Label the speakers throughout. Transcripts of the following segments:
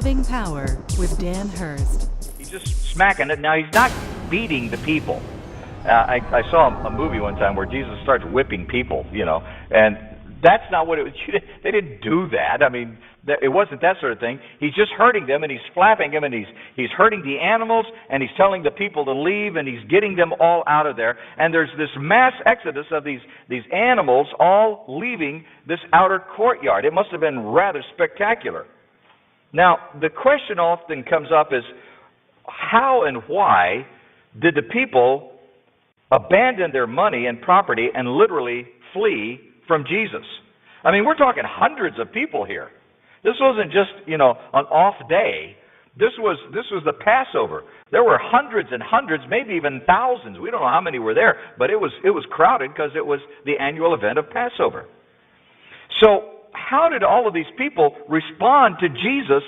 Speaker 1: Living Power with Dan Hurst.
Speaker 2: He's just smacking it. Now, he's not beating the people. I saw a movie one time where Jesus starts whipping people, and that's not what it was. They didn't do that. I mean, it wasn't that sort of thing. He's just hurting them, and he's flapping them, and he's hurting the animals, and he's telling the people to leave, and he's getting them all out of there. And there's this mass exodus of these animals all leaving this outer courtyard. It must have been rather spectacular. Now, the question often comes up is, how and why did the people abandon their money and property and literally flee from Jesus? I mean, we're talking hundreds of people here. This wasn't just, an off day. This was the Passover. There were hundreds and hundreds, maybe even thousands. We don't know how many were there, but it was crowded because it was the annual event of Passover. So how did all of these people respond to Jesus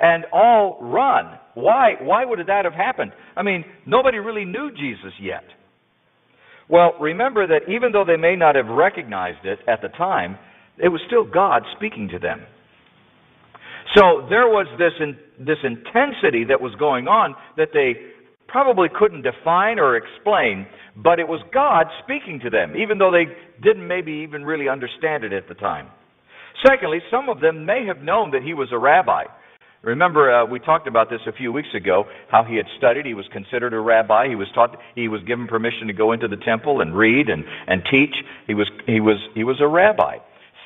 Speaker 2: and all run? Why would that have happened? I mean, nobody really knew Jesus yet. Well, remember that even though they may not have recognized it at the time, it was still God speaking to them. So there was this intensity that was going on that they probably couldn't define or explain, but it was God speaking to them, even though they didn't maybe even really understand it at the time. Secondly, some of them may have known that he was a rabbi. Remember, we talked about this a few weeks ago, how he had studied. He was considered a rabbi. He was taught. He was given permission to go into the temple and read and teach. He was a rabbi.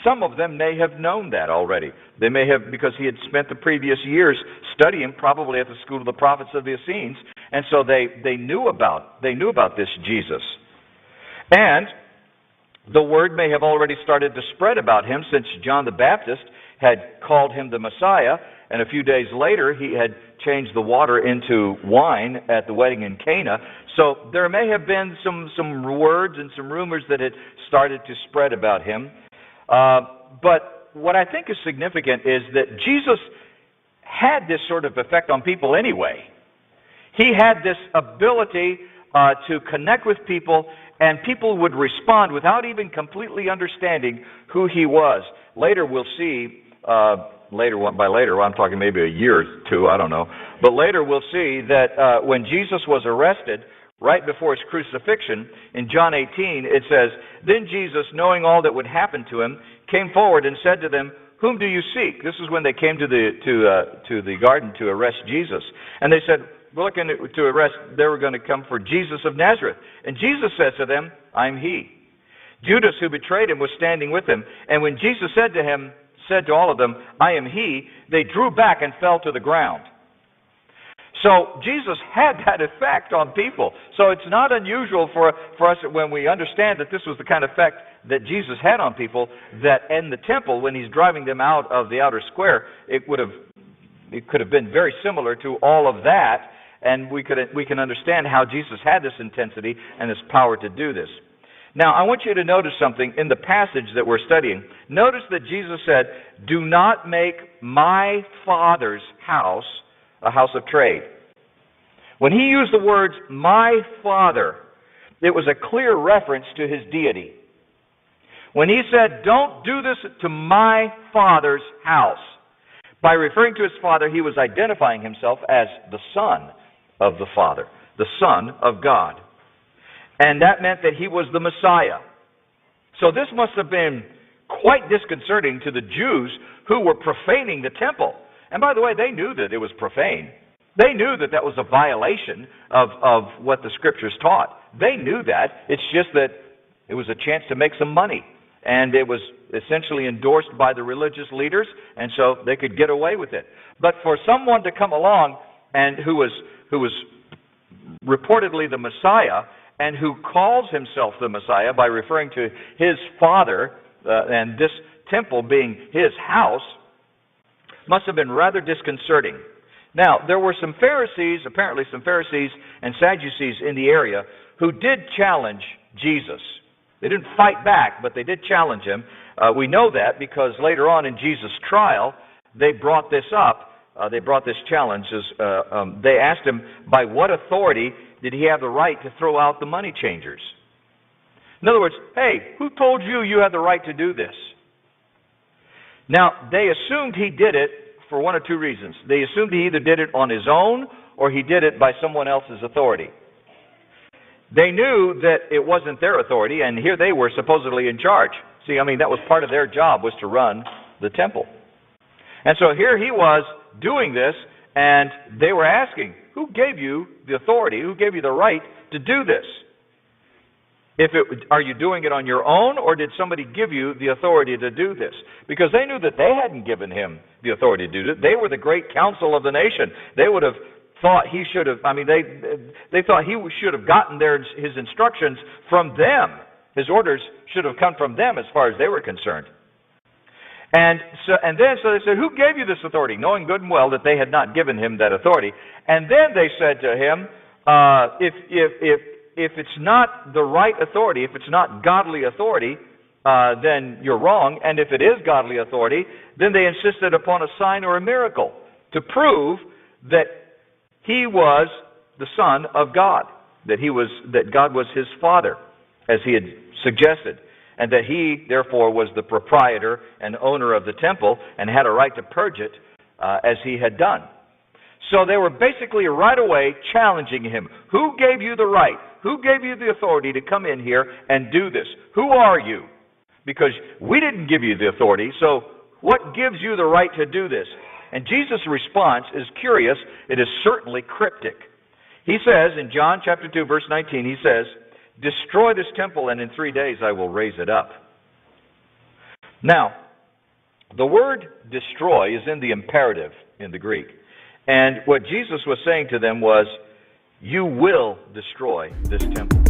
Speaker 2: Some of them may have known that already. They may have, because he had spent the previous years studying, probably at the school of the prophets of the Essenes, and so they knew about this Jesus. And the word may have already started to spread about him, since John the Baptist had called him the Messiah, and a few days later he had changed the water into wine at the wedding in Cana. So there may have been some words and some rumors that had started to spread about him. But what I think is significant is that Jesus had this sort of effect on people anyway. He had this ability to connect with people, and people would respond without even completely understanding who he was. Later we'll see, by later, I'm talking maybe a year or two, I don't know. But later we'll see that when Jesus was arrested, right before his crucifixion, in John 18, it says, "Then Jesus, knowing all that would happen to him, came forward and said to them, 'Whom do you seek?'" This is when they came to the garden to arrest Jesus. And they said, "We're looking to arrest," they were going to come for Jesus of Nazareth. And Jesus says to them, "I'm he." Judas, who betrayed him, was standing with him. And when Jesus said to all of them, "I am he," they drew back and fell to the ground. So Jesus had that effect on people. So it's not unusual for us when we understand that this was the kind of effect that Jesus had on people, that in the temple, when he's driving them out of the outer square, it could have been very similar to all of that, and we can understand how Jesus had this intensity and this power to do this. Now, I want you to notice something in the passage that we're studying. Notice that Jesus said, "Do not make my Father's house a house of trade." When he used the words, "my Father," it was a clear reference to his deity. When he said, "Don't do this to my Father's house," by referring to his Father, he was identifying himself as the Son of the Father, the Son of God. And that meant that he was the Messiah. So this must have been quite disconcerting to the Jews who were profaning the temple. And by the way, they knew that it was profane. They knew that that was a violation of what the Scriptures taught. They knew that. It's just that it was a chance to make some money. And it was essentially endorsed by the religious leaders, and so they could get away with it. But for someone to come along and who was reportedly the Messiah, and who calls himself the Messiah by referring to his Father and this temple being his house, must have been rather disconcerting. Now, there were apparently some Pharisees and Sadducees in the area who did challenge Jesus. They didn't fight back, but they did challenge him. We know that because later on in Jesus' trial, they brought this up. They brought this challenge. They asked him, by what authority did he have the right to throw out the money changers? In other words, hey, who told you had the right to do this? Now, they assumed he did it for one of two reasons. They assumed he either did it on his own or he did it by someone else's authority. They knew that it wasn't their authority, and here they were supposedly in charge. See, I mean, that was part of their job, was to run the temple. And so here he was doing this, and they were asking, who gave you the authority? Who gave you the right to do this? Are you doing it on your own, or did somebody give you the authority to do this? Because they knew that they hadn't given him the authority to do it. They were the great council of the nation. They would have thought he should have, they thought he should have gotten his instructions from them. His orders should have come from them as far as they were concerned. And so they said, who gave you this authority? Knowing good and well that they had not given him that authority. And then they said to him, if it's not the right authority, if it's not godly authority, then you're wrong. And if it is godly authority, then they insisted upon a sign or a miracle to prove that he was the Son of God, that God was his Father, as he had suggested, and that he, therefore, was the proprietor and owner of the temple and had a right to purge it as he had done. So they were basically right away challenging him. Who gave you the right? Who gave you the authority to come in here and do this? Who are you? Because we didn't give you the authority, so what gives you the right to do this? And Jesus' response is curious. It is certainly cryptic. He says in John chapter 2, verse 19, he says, destroy this temple and in 3 days I will raise it up. Now, the word destroy is in the imperative in the Greek. And what Jesus was saying to them was, you will destroy this temple.